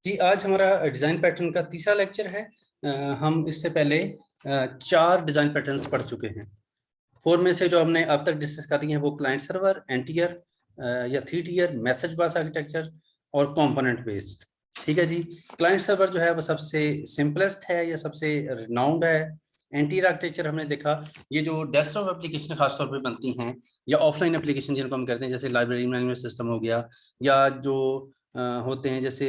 जी, आज हमारा design pattern का तीसरा लेक्चर है। हम इससे पहले 4 डिज़ाइन पैटर्न्स पढ़ चुके हैं। 4 में से जो हमने अब तक डिस्कस कर रही हैं वो क्लाइंट सर्वर, एन टीयर या 3 टीयर, मैसेज बस आर्किटेक्चर और कंपोनेंट बेस्ड। ठीक है जी। क्लाइंट सर्वर जो है वो सबसे सिंपलेस्ट है या सबसे रिनाउंड है। एन टीयर आर्किटेक्चर हमने देखा, ये जो डेस्कटॉप एप्लीकेशन खासतौर पर बनती हैं या ऑफलाइन एप्लीकेशन जिनको हम कहते हैं, जैसे लाइब्रेरी मैनेजमेंट सिस्टम हो गया, या जो होते हैं जैसे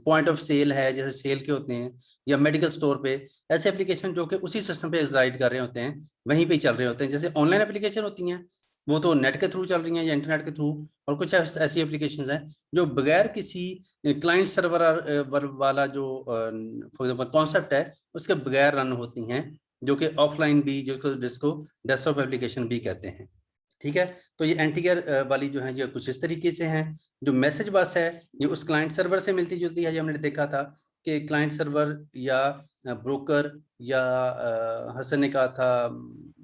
पॉइंट ऑफ सेल है, जैसे सेल के होते हैं, या मेडिकल स्टोर पे, ऐसे एप्लीकेशन जो कि उसी सिस्टम पे एग्जाइड कर रहे होते हैं, वहीं पे ही चल रहे होते हैं। जैसे ऑनलाइन एप्लीकेशन होती हैं वो तो नेट के थ्रू चल रही हैं या इंटरनेट के थ्रू, और कुछ ऐसी एप्लीकेशन हैं जो बगैर किसी क्लाइंट सर्वर वाला जो फॉर एग्जाम्पल कॉन्सेप्ट है उसके बगैर रन होती हैं, जो कि ऑफलाइन भी, जिसको डेस्कटॉप एप्लीकेशन भी कहते हैं। ठीक है। तो ये एंटीगर वाली जो है ये कुछ इस तरीके से हैं। जो मैसेज बस है ये उस क्लाइंट सर्वर से मिलती जुलती है। जो हमने देखा था कि क्लाइंट सर्वर या ब्रोकर या हसन ने कहा था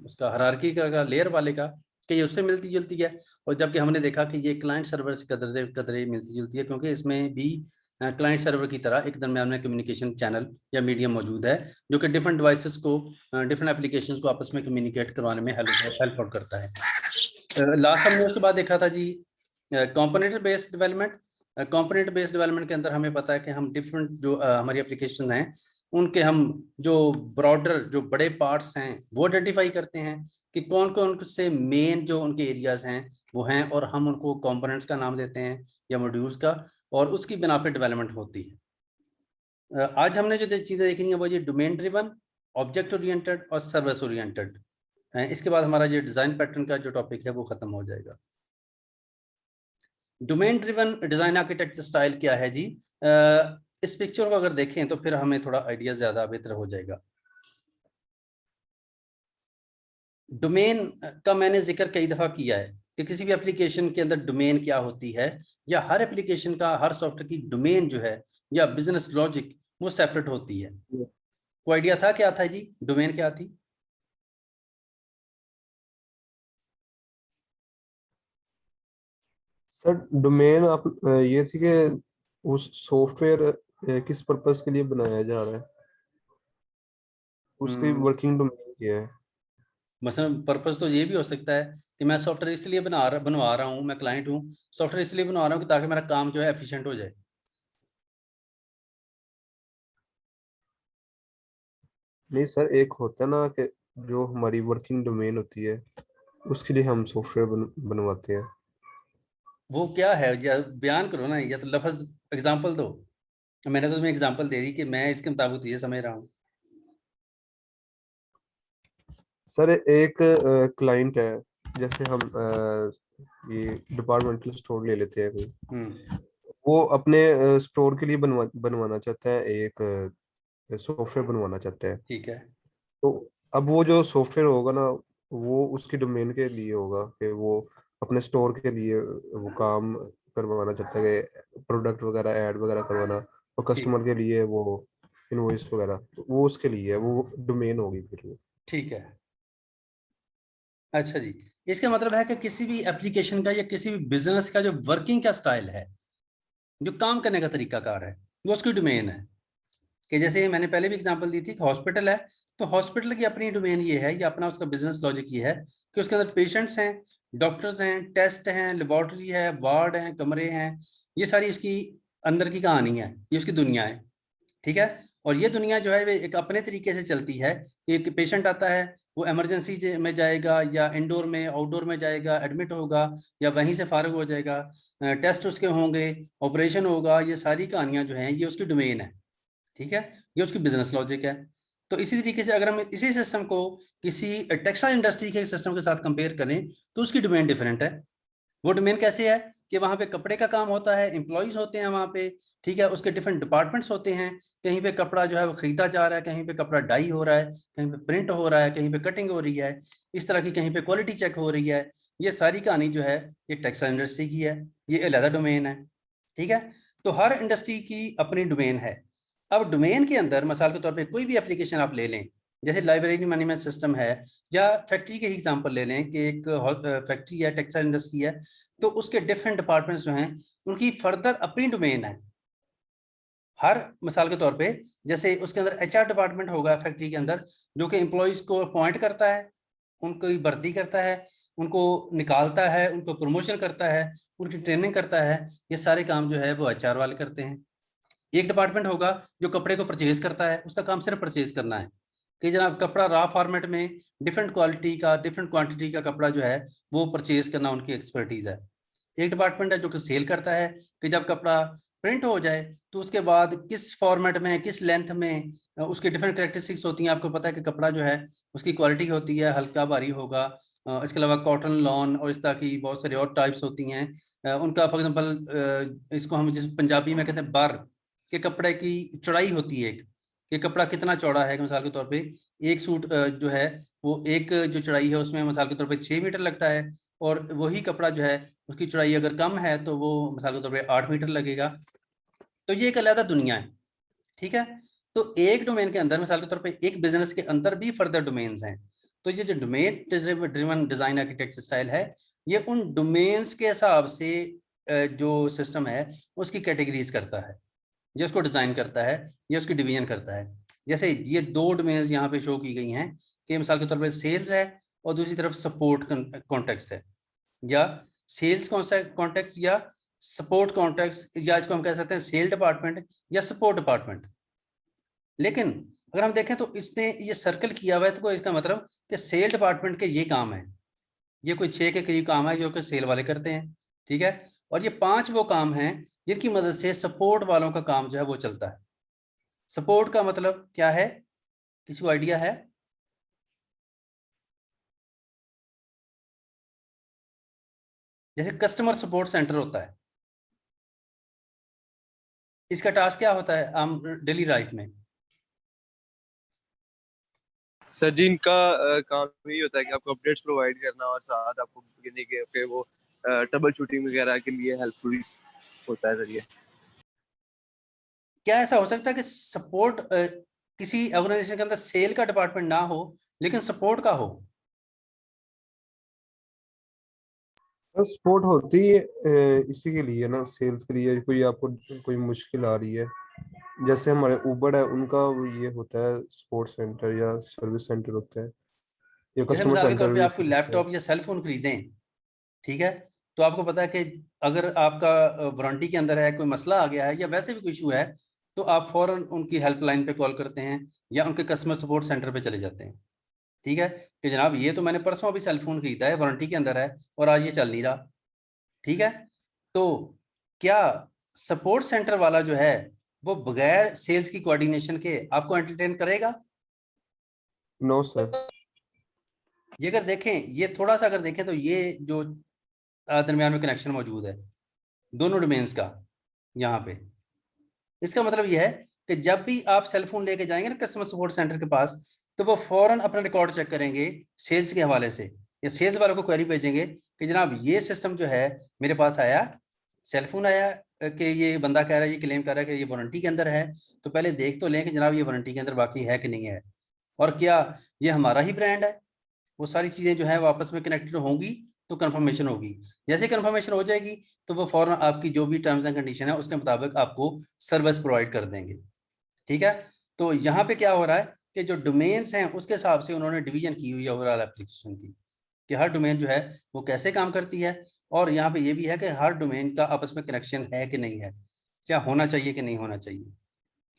उसका हायरार्की का लेयर वाले का, कि ये उससे मिलती जुलती है। और जबकि हमने देखा कि ये क्लाइंट सर्वर से कदरे कदरे मिलती जुलती है, क्योंकि इसमें भी क्लाइंट सर्वर की तरह एक दरमियान में कम्युनिकेशन चैनल या मीडियम मौजूद है, जो कि डिफरेंट डिवाइसेस को, डिफरेंट एप्लीकेशंस को आपस में कम्युनिकेट करवाने में हेल्प आउट करता है। लास्ट हमने उसके बाद देखा था जी component based development. Component based development के अंदर हमें पता है कि हम डिफरेंट जो हमारी एप्लीकेशन हैं उनके हम जो ब्रॉडर जो बड़े पार्ट्स हैं वो आइडेंटिफाई करते हैं कि कौन कौन से मेन जो उनके एरियाज हैं वो हैं, और हम उनको कंपोनेंट्स का नाम देते हैं या मॉड्यूल्स का, और उसकी बिना पे डेवलपमेंट होती है। आज हमने जो चीज़ें देखनी है वो ये डोमेन ड्रिवन, ऑब्जेक्ट ओरिएंटेड और सर्विस ओरिएंटेड। इसके बाद हमारा ये डिज़ाइन पैटर्न का जो टॉपिक है वो खत्म हो जाएगा। Domain driven design architecture style क्या है जी? इस पिक्चर को अगर देखें तो फिर हमें थोड़ा आइडिया ज्यादा बेहतर हो जाएगा। डोमेन का मैंने जिक्र कई दफा किया है कि किसी भी एप्लीकेशन के अंदर डोमेन क्या होती है, या हर एप्लीकेशन का, हर सॉफ्टवेयर की डोमेन जो है या बिजनेस लॉजिक वो सेपरेट होती है। कोई आइडिया था क्या था जी, डोमेन क्या थी? सर डोमेन आप ये थी कि उस सॉफ्टवेयर किस पर्पस के लिए बनाया जा रहा है, उसकी वर्किंग डोमेन क्या है। मसलन पर्पस तो ये भी हो सकता है कि मैं सॉफ्टवेयर इसलिए बनवा रहा हूँ, मैं क्लाइंट हूँ, सॉफ्टवेयर इसलिए बनवा रहा हूँ कि ताकि मेरा काम जो है एफिशिएंट हो जाए। नहीं सर, एक होता है ना कि जो हमारी वर्किंग डोमेन होती है उसके लिए हम सॉफ्टवेयर बनवाते हैं। वो क्या है, या बयान करो ना, या तो लफ्ज एग्जांपल दो। मैंने तो तुम्हें एग्जांपल दे दी कि मैं इसके मुताबिक तो ये समझ रहा हूँ। सर एक क्लाइंट है, जैसे हम ये डिपार्टमेंटल स्टोर ले लेते हैं कोई, हम्म। वो अपने स्टोर के लिए बनवाना चाहता है, एक सॉफ्टवेयर बनवाना चाहता है। ठीक है। तो अब वो जो सॉफ्टवेयर होगा ना, वो उसकी डोमेन के लिए होगा कि वो अपने स्टोर के लिए वो काम करवाना चाहता है कि प्रोडक्ट वगैरह ऐड वगैरह करवाना, और ठीक। कस्टमर के लिए वो इनवॉइस वगैरह, तो वो उसके लिए है, वो डोमेन होगी फिर वो। ठीक है। अच्छा जी, इसका मतलब है कि किसी भी एप्लीकेशन का या किसी भी बिजनेस का जो वर्किंग का स्टाइल है, जो काम करने का तरीकाकार है, वो उसकी डोमेन है। कि जैसे मैंने पहले भी एग्जांपल दी थी कि हॉस्पिटल है, तो हॉस्पिटल की अपनी डोमेन ये है, या अपना उसका बिजनेस लॉजिक ये है कि उसके अंदर पेशेंट्स हैं, डॉक्टर्स हैं, टेस्ट हैं, लेबोरेटरी है, वार्ड हैं, कमरे हैं, ये सारी इसकी अंदर की कहानी है, ये उसकी दुनिया है। ठीक है। और ये दुनिया जो है वे एक अपने तरीके से चलती है। एक पेशेंट आता है, वो इमरजेंसी में जाएगा या इंडोर में आउटडोर में जाएगा, एडमिट होगा या वहीं से फारिग हो जाएगा, टेस्ट उसके होंगे, ऑपरेशन होगा, ये सारी कहानियां जो हैं ये उसकी डोमेन है। ठीक है। ये उसकी बिजनेस लॉजिक है। तो इसी तरीके से अगर हम इसी सिस्टम को किसी टेक्सटाइल इंडस्ट्री के सिस्टम के साथ कंपेयर करें तो उसकी डोमेन डिफरेंट है। वो डोमेन कैसे है कि वहां पे कपड़े का काम होता है, एम्प्लॉयज होते हैं वहां पे। ठीक है। उसके डिफरेंट डिपार्टमेंट्स होते हैं, कहीं पे कपड़ा जो है वो खरीदा जा रहा है, कहीं पे कपड़ा डाई हो रहा है, कहीं पे प्रिंट हो रहा है, कहीं पे कटिंग हो रही है, इस तरह की कहीं पे क्वालिटी चेक हो रही है। ये सारी कहानी जो है ये टेक्सटाइल इंडस्ट्री की है, ये अलग डोमेन है। ठीक है। तो हर इंडस्ट्री की अपनी डोमेन है। अब डोमेन के अंदर मिसाल के तौर पे कोई भी एप्लीकेशन आप ले लें, जैसे लाइब्रेरी मैनेजमेंट सिस्टम है, या फैक्ट्री के ही एग्जांपल ले लें कि एक फैक्ट्री है, टेक्सटाइल इंडस्ट्री है, तो उसके डिफरेंट डिपार्टमेंट्स जो हैं उनकी फर्दर अपनी डोमेन है। हर मिसाल के तौर पे जैसे उसके अंदर HR डिपार्टमेंट होगा फैक्ट्री के अंदर, जो कि एम्प्लॉयज को अपॉइंट करता है, उनको भर्ती करता है, उनको निकालता है, उनको प्रमोशन करता है, उनकी ट्रेनिंग करता है। ये सारे काम जो है वो HR वाले करते हैं। एक डिपार्टमेंट होगा जो कपड़े को परचेज करता है, उसका काम सिर्फ परचेज करना है कि जनाब कपड़ा रा फॉर्मेट में डिफरेंट क्वालिटी का, डिफरेंट क्वांटिटी का कपड़ा जो है वो परचेज करना उनकी एक्सपर्टीज है। एक डिपार्टमेंट है जो कि सेल करता है कि जब कपड़ा प्रिंट हो जाए तो उसके बाद किस फॉर्मेट में, किस लेंथ में, उसकी डिफरेंट करेक्टरिस्टिक्स होती हैं। आपको पता है कि कपड़ा जो है उसकी क्वालिटी होती है, हल्का भारी होगा। इसके अलावा कॉटन, लॉन और इस तरह की बहुत सारी और टाइप्स होती हैं। उनका फॉर एग्जाम्पल इसको हम जिस पंजाबी में कहते हैं बर, के कपड़े की चौड़ाई होती है एक, कि कपड़ा कितना चौड़ा है। मिसाल के तौर पे एक सूट जो है वो एक जो चौड़ाई है उसमें मिसाल के तौर पे 6 मीटर लगता है, और वही कपड़ा जो है उसकी चौड़ाई अगर कम है तो वो मिसाल के तौर पे 8 मीटर लगेगा। तो ये एक अलग दुनिया है, ठीक है। तो एक डोमेन के अंदर मिसाल के तौर पे एक बिजनेस के अंदर भी फर्दर डोमेन्स हैं। तो ये जो domain driven design architecture style है, ये उन डोमेन्स के हिसाब से जो सिस्टम है उसकी कैटेगरीज करता है, ये उसको डिजाइन करता है, ये उसकी डिवीजन करता है। जैसे ये दो डोमेन्स यहाँ पे शो की गई हैं कि मिसाल के तौर पे सेल्स है और दूसरी तरफ सपोर्ट कॉन्टेक्स्ट है, या सेल्स कॉन्टेक्स्ट या सपोर्ट कॉन्टेक्स्ट, या इसको हम कह सकते हैं सेल डिपार्टमेंट या सपोर्ट डिपार्टमेंट। लेकिन अगर हम देखें तो इसने ये सर्कल किया हुआ है, तो इसका मतलब कि सेल डिपार्टमेंट के ये काम है, ये कोई 6 के करीब काम है जो कि सेल वाले करते हैं, ठीक है। और ये 5 वो काम हैं जिनकी मदद से सपोर्ट वालों का काम जो है वो चलता है। सपोर्ट का मतलब क्या है, किसी को आइडिया है? जैसे कस्टमर सपोर्ट सेंटर होता है, इसका टास्क क्या होता है आम डेली लाइफ में? सर जी इनका काम यही होता है कि आपको अपडेट्स प्रोवाइड करना और साथ आपको यानी कि आपके वो ट्रबल शूटिंग वगैरह के लिए हेल्पफुल होता है सर ये। क्या ऐसा हो सकता है कि सपोर्ट किसी ऑर्गेनाइजेशन के अंदर सेल का डिपार्टमेंट ना हो लेकिन सपोर्ट का हो? सपोर्ट होती है इसी के लिए ना, सेल्स के लिए। कोई आपको कोई मुश्किल आ रही है, जैसे हमारे उबर है, उनका ये होता है सपोर्ट सेंटर या सर्विस सेंटर होता है, या जैसे कस्टमर मिसाल के तौर सेंटर पे भी आपको होता है। लैपटॉप या सेल फोन खरीदें, ठीक है, तो आपको पता है कि अगर आपका वारंटी के अंदर है, कोई मसला आ गया है या वैसे भी कोई इशू है, तो आप फौरन उनकी हेल्पलाइन पे कॉल करते हैं या उनके कस्टमर सपोर्ट सेंटर पे चले जाते हैं, ठीक है, कि जनाब ये तो मैंने परसों अभी सेल फोन खरीदा है, वारंटी के अंदर है और आज ये चल नहीं रहा, ठीक है। तो क्या सपोर्ट सेंटर वाला जो है वो बगैर सेल्स की कोऑर्डिनेशन के आपको एंटरटेन करेगा? No sir. ये अगर देखें, ये थोड़ा सा अगर देखें तो ये जो दरमियान में कनेक्शन मौजूद है दोनों डोमेन्स का यहाँ पे, इसका मतलब यह है कि जब भी आप सेल फोन लेके जाएंगे ना कस्टमर सपोर्ट सेंटर के पास, तो वो फौरन अपना रिकॉर्ड चेक करेंगे सेल्स के हवाले से, या सेल्स वालों को क्वेरी भेजेंगे कि जनाब ये सिस्टम जो है मेरे पास आया, सेल फोन आया कि ये बंदा कह रहा है, ये क्लेम कर रहा है कि ये वारंटी के अंदर है, तो पहले देख तो लें कि जनाब ये वारंटी के अंदर बाकी है कि नहीं है, और क्या ये हमारा ही ब्रांड है। वो सारी चीजें जो है वो आपस में कनेक्टेड होंगी तो कंफर्मेशन होगी। जैसे कंफर्मेशन हो जाएगी तो वो फौरन आपकी जो भी टर्म्स एंड कंडीशन है उसके मुताबिक आपको सर्विस प्रोवाइड कर देंगे, ठीक है। तो यहाँ पे क्या हो रहा है कि जो डोमेन्स हैं उसके हिसाब से उन्होंने डिवीजन की हुई है ओवरऑल एप्लीकेशन की, कि हर डोमेन जो है वो कैसे काम करती है, और यहाँ पे ये भी है कि हर डोमेन का आपस में कनेक्शन है कि नहीं है, क्या होना चाहिए कि नहीं होना चाहिए।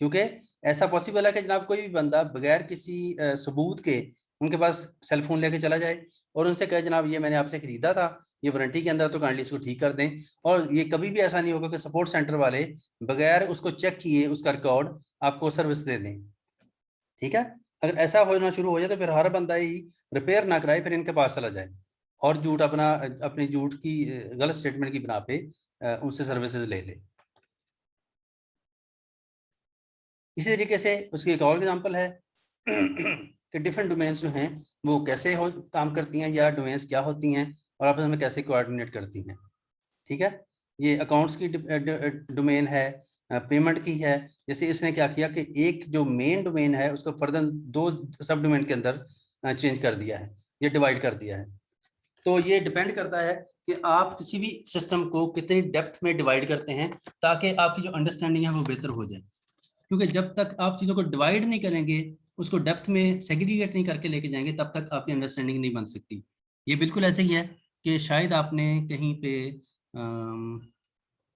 क्योंकि ऐसा पॉसिबल है कि जनाब कोई भी बंदा बगैर किसी सबूत के उनके पास सेल फोन लेके चला जाए और उनसे कहे जनाब ये मैंने आपसे खरीदा था, ये वारंटी के अंदर, तो काइंडली इसको ठीक कर दें। और ये कभी भी ऐसा नहीं होगा कि सपोर्ट सेंटर वाले बगैर उसको चेक किए उसका रिकॉर्ड आपको सर्विस दे दें, ठीक है। अगर ऐसा होना शुरू हो जाए तो फिर हर बंदा ही रिपेयर ना कराए, फिर इनके पास चला जाए और झूठ अपनी झूठ की गलत स्टेटमेंट की बिना पे उनसे सर्विसेज ले ले। इसी तरीके से उसकी एक और एग्जांपल है कि डिफरेंट डोमेन्स जो हैं वो कैसे काम करती हैं, या डोमेन्स क्या होती हैं और आपस में कैसे कोऑर्डिनेट करती हैं, ठीक है। ये अकाउंट्स की डोमेन है, पेमेंट की है। जैसे इसने क्या किया कि एक जो मेन डोमेन है उसको फर्दर 2 सब डोमेन के अंदर चेंज कर दिया है, ये डिवाइड कर दिया है। तो ये डिपेंड करता है कि आप किसी भी सिस्टम को कितनी डेप्थ में डिवाइड करते हैं ताकि आपकी जो अंडरस्टैंडिंग है वो बेहतर हो जाए। क्योंकि जब तक आप चीज़ों को डिवाइड नहीं करेंगे, उसको डेप्थ में सेग्रीगेट नहीं करके लेके जाएंगे, तब तक आपकी अंडरस्टैंडिंग नहीं बन सकती। ये बिल्कुल ऐसे ही है कि शायद आपने कहीं पे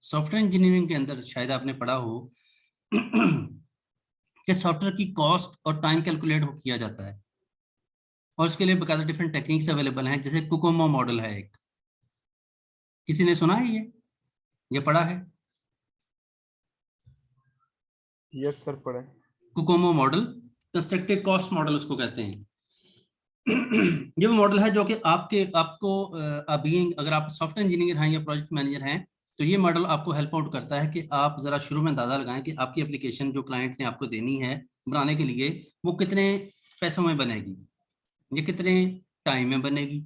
सॉफ्टवेयर इंजीनियरिंग के अंदर शायद आपने पढ़ा हो कि सॉफ्टवेयर की कॉस्ट और टाइम कैलकुलेट किया जाता है, और उसके लिए बकायदा डिफरेंट टेक्निक्स अवेलेबल हैं, जैसे कुकोमो मॉडल है एक। किसी ने सुना है ये पढ़ा है? यस सर, पढ़े। कुकोमो मॉडल, कंस्ट्रक्टिव कॉस्ट मॉडल उसको कहते हैं। ये वो मॉडल है जो कि आपको अभी अगर आप सॉफ्टवेयर इंजीनियर हैं या प्रोजेक्ट मैनेजर हैं, तो ये मॉडल आपको हेल्प आउट करता है कि आप जरा शुरू में अंदाजा लगाएं कि आपकी एप्लीकेशन जो क्लाइंट ने आपको देनी है बनाने के लिए, वो कितने पैसों में बनेगी, ये कितने टाइम में बनेगी।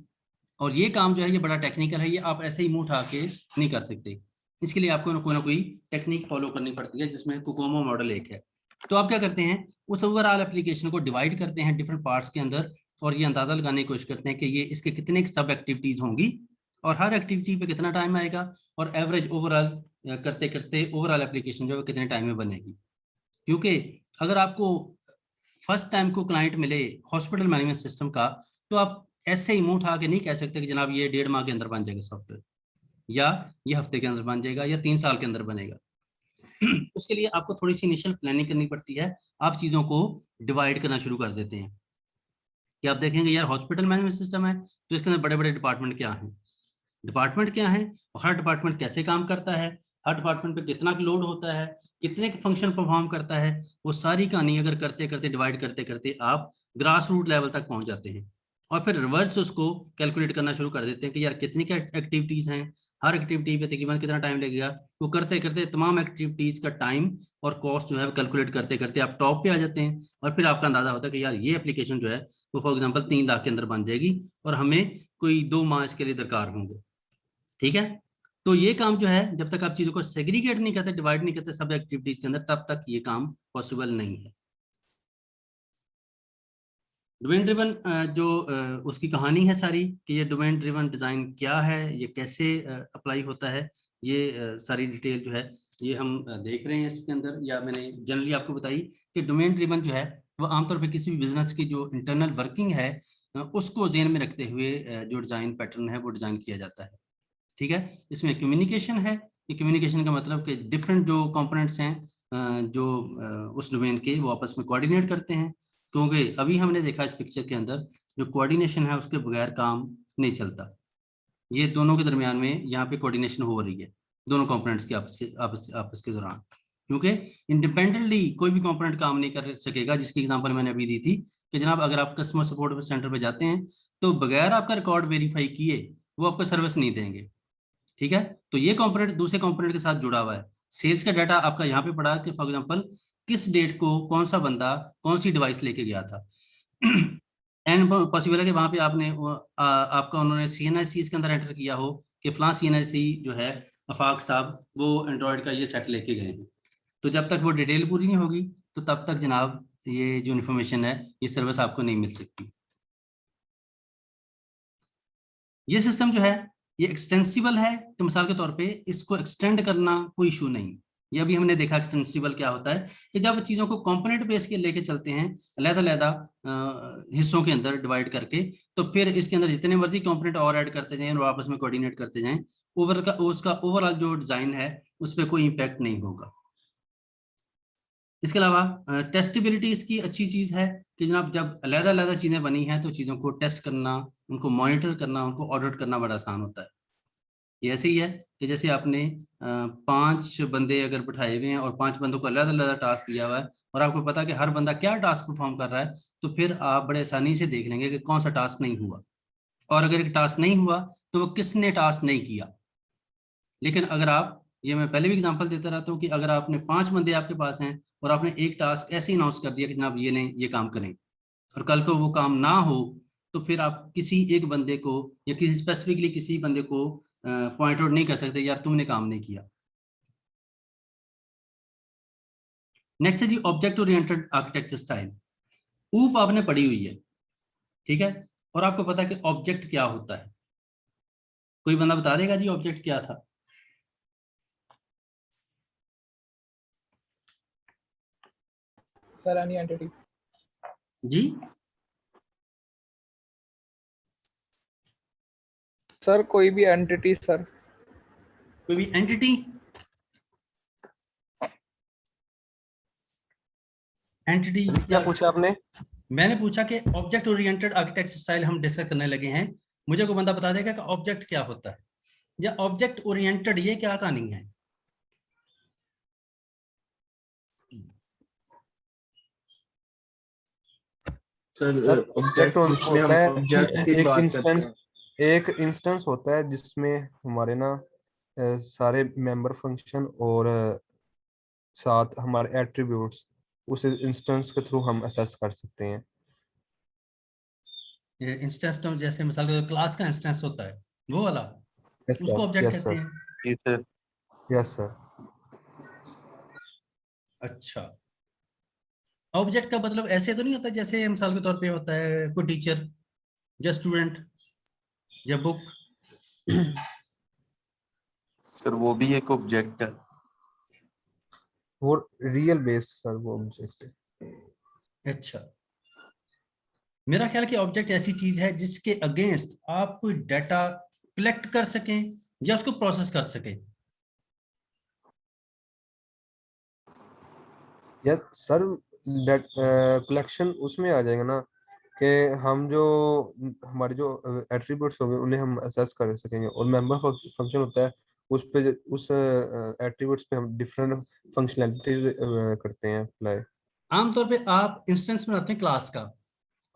और ये काम जो है ये बड़ा टेक्निकल है, ये आप ऐसे ही मुंह उठा के नहीं कर सकते। इसके लिए आपको ना कोई टेक्निक फॉलो करनी पड़ती है, जिसमें कुकोमो मॉडल एक है। तो आप क्या करते हैं, उस ओवरऑल एप्लीकेशन को डिवाइड करते हैं डिफरेंट पार्ट्स के अंदर, और ये अंदाजा लगाने की कोशिश करते हैं कि ये इसके कितने सब एक्टिविटीज होंगी और हर एक्टिविटी पे कितना टाइम आएगा, और एवरेज ओवरऑल करते करते ओवरऑल एप्लीकेशन जो है कितने टाइम में बनेगी। क्योंकि अगर आपको फर्स्ट टाइम को क्लाइंट मिले हॉस्पिटल मैनेजमेंट सिस्टम का, तो आप ऐसे ही मुंह उठा के नहीं कह सकते कि जनाब ये 1.5 माह के अंदर बन जाएगा सॉफ्टवेयर, या ये हफ्ते के अंदर बन जाएगा, या 3 साल के अंदर बनेगा। उसके लिए आपको थोड़ी सी इनिशियल प्लानिंग करनी पड़ती है। आप चीजों को डिवाइड करना शुरू कर देते हैं कि आप देखेंगे यार हॉस्पिटल मैनेजमेंट सिस्टम है, तो इसके अंदर बड़े बड़े डिपार्टमेंट क्या हैं, और हर डिपार्टमेंट कैसे काम करता है, हर डिपार्टमेंट पे कितना लोड होता है, कितने फंक्शन परफॉर्म करता है, वो सारी कहानी अगर करते करते डिवाइड करते करते आप ग्रास रूट लेवल तक पहुंच जाते हैं, और फिर रिवर्स उसको कैलकुलेट करना शुरू कर देते हैं कि यार कितनी क्या एक्टिविटीज हैं, हर एक्टिविटी पे तकरीबन कितना टाइम लगेगा। वो करते करते तमाम एक्टिविटीज का टाइम और कॉस्ट जो है कैलकुलेट करते करते आप टॉप पे आ जाते हैं, और फिर आपका अंदाजा होता है कि यार ये एप्लीकेशन जो है वो फॉर एग्जाम्पल 3 लाख के अंदर बन जाएगी, और हमें कोई 2 माह इसके लिए दरकार होंगे। ठीक है, तो ये काम जो है जब तक आप चीजों को सेग्रीगेट नहीं करते, डिवाइड नहीं करते सब एक्टिविटीज के अंदर, तब तक ये काम पॉसिबल नहीं है। डोमेन ड्रिवन जो उसकी कहानी है सारी कि ये डोमेन ड्रिवन डिजाइन क्या है, ये कैसे अप्लाई होता है, ये सारी डिटेल जो है ये हम देख रहे हैं इसके अंदर, या मैंने जनरली आपको बताई कि डोमेन ड्रिवन जो है वो आमतौर पर किसी भी बिजनेस की जो इंटरनल वर्किंग है उसको जेन में रखते हुए जो डिजाइन पैटर्न है वो डिजाइन किया जाता है। ठीक है, इसमें कम्युनिकेशन है, कि कम्युनिकेशन का मतलब कि डिफरेंट जो कंपोनेंट्स हैं जो उस डोमेन के, वो आपस में कोऑर्डिनेट करते हैं, क्योंकि अभी हमने देखा इस पिक्चर के अंदर जो कोऑर्डिनेशन है उसके बगैर काम नहीं चलता। ये दोनों के दरमियान में यहाँ पे कोऑर्डिनेशन हो रही है, दोनों कंपोनेंट्स के आपस के दौरान, क्योंकि इंडिपेंडेंटली कोई भी कंपोनेंट काम नहीं कर सकेगा। जिसकी एग्जांपल मैंने अभी दी थी कि जनाब अगर आप कस्टमर सपोर्ट सेंटर पे जाते हैं तो बगैर आपका रिकॉर्ड वेरीफाई किए वो आपको सर्विस नहीं देंगे। ठीक है, तो ये कंपोनेंट दूसरे कंपोनेंट के साथ जुड़ा हुआ है। सेल्स का डाटा आपका यहाँ पे पड़ा कि फॉर एग्जांपल किस डेट को कौन सा बंदा कौन सी डिवाइस लेके गया था एंड पॉसिबल है कि वहां पे आपका उन्होंने CNIC इसके अंदर एंटर किया हो कि फलां CNIC जो है अफाक साहब वो एंड्रॉयड का ये सेट लेके गए हैं। तो जब तक वो डिटेल पूरी नहीं होगी तो तब तक जनाब ये जो इन्फॉर्मेशन है ये सर्विस आपको नहीं मिल सकती। ये सिस्टम जो है ये एक्सटेंसिबल है, तो मिसाल के तौर पे इसको एक्सटेंड करना कोई इशू नहीं। ये अभी हमने देखा एक्सटेंसिबल क्या होता है कि जब चीजों को कंपोनेंट बेस के लेके चलते हैं अलग-अलग हिस्सों के अंदर डिवाइड करके, तो फिर इसके अंदर जितने मर्जी कंपोनेंट और ऐड करते जाएं और आपस में कोऑर्डिनेट करते जाएं, उसका ओवरऑल जो डिजाइन है उस पर कोई इम्पैक्ट नहीं होगा। इसके अलावा टेस्टेबिलिटी इसकी अच्छी चीज है कि जनाब जब अलग-अलग चीजें बनी हैं तो चीजों को टेस्ट करना, उनको मॉनिटर करना, उनको ऑडिट करना बड़ा आसान होता है। ये ऐसे ही है कि जैसे आपने 5 बंदे अगर बिठाए हुए हैं और 5 बंदों को अलग अलग टास्क दिया हुआ है, और आपको पता है कि हर बंदा क्या टास्क परफॉर्म कर रहा है, तो फिर आप बड़े आसानी से देख लेंगे कि कौन सा टास्क नहीं हुआ, और अगर एक टास्क नहीं हुआ तो वो किसने टास्क नहीं किया। लेकिन अगर आप, ये मैं पहले भी एग्जांपल देता रहता हूँ कि अगर आपने 5 बंदे आपके पास हैं और आपने एक टास्क ऐसे ही अनाउंस कर दिया कि जनाब ये नहीं ये काम करें, और कल को वो काम ना हो, तो फिर आप किसी एक बंदे को या किसी स्पेसिफिकली किसी बंदे को पॉइंट आउट नहीं कर सकते यार तुमने काम नहीं किया। नेक्स्ट है G object oriented architecture style. ऊप आपने पढ़ी हुई है, ठीक है, और आपको पता है कि ऑब्जेक्ट क्या होता है। कोई बंदा बता देगा जी ऑब्जेक्ट क्या था? Sir any entity. जी सर कोई भी एंटिटी सर। कोई भी एंटिटी, एंटिटी क्या पूछा आपने? मैंने पूछा कि ऑब्जेक्ट ओरिएंटेड आर्किटेक्चर स्टाइल हम डिस्कस करने लगे हैं, मुझे कोई बंदा बता देगा कि ऑब्जेक्ट क्या होता है या ऑब्जेक्ट ओरिएंटेड ये क्या कहानी है? सर ऑब्जेक्ट जिसमें हम होता है ऑब्जेक्ट की एक बात करते इंस्टेंस, हैं। एक इंस्टेंस होता है जिसमें हमारे ना सारे मेंबर फंक्शन और साथ हमारे एट्रीब्यूट्स उस इंस्टेंस के थ्रू हम असेस कर सकते हैं। इंस्टेंस तो जैसे मिसाल के क्लास का इंस्टेंस होता है वो वाला, यस उसको सर, ऑब्जेक्ट यस कहते सर, हैं। जी सर। Yes sir. अच्छा, ऑब्जेक्ट का मतलब ऐसे तो नहीं होता जैसे मिसाल के तौर पे होता है कोई टीचर या स्टूडेंट या बुक? सर वो भी एक ऑब्जेक्ट है। वो रियल बेस्ड सर वो ऑब्जेक्ट है। अच्छा, मेरा ख्याल कि ऑब्जेक्ट ऐसी चीज है जिसके अगेंस्ट आप कोई डाटा कलेक्ट कर सकें या उसको प्रोसेस कर सकें। यस सर, डेट कलेक्शन उसमें आ जाएगा ना कि हम जो हमारे जो एट्रीब्यूट्स होंगे उन्हें हम असेस कर सकेंगे, और मेंबर फंक्शन होता है उस पे, उस एट्रीब्यूट्स पे हम डिफरेंट फंक्शनैलिटीज करते हैं अप्लाई। आमतौर पे आप इंस्टेंस बनाते हैं क्लास का,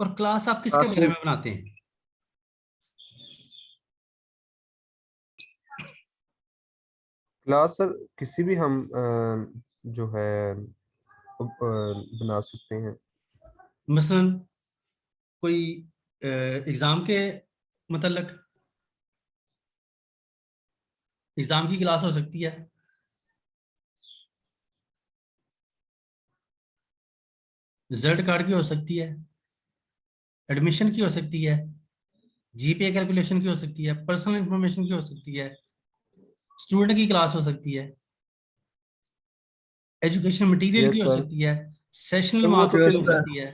और क्लास आप किसके बारे में बनाते हैं? क्लास सर किसी भी हम जो है बना सकते हैं। मसलन कोई एग्जाम के मतलब एग्जाम की क्लास हो सकती है, रिजल्ट कार्ड की हो सकती है, एडमिशन की हो सकती है, जीपीए कैलकुलेशन की हो सकती है, पर्सनल इंफॉर्मेशन की हो सकती है, स्टूडेंट की क्लास हो सकती है, एजुकेशन मटेरियल की यस हो सर। सकती है, सेशनल सर मार्क्स की हो सकती है।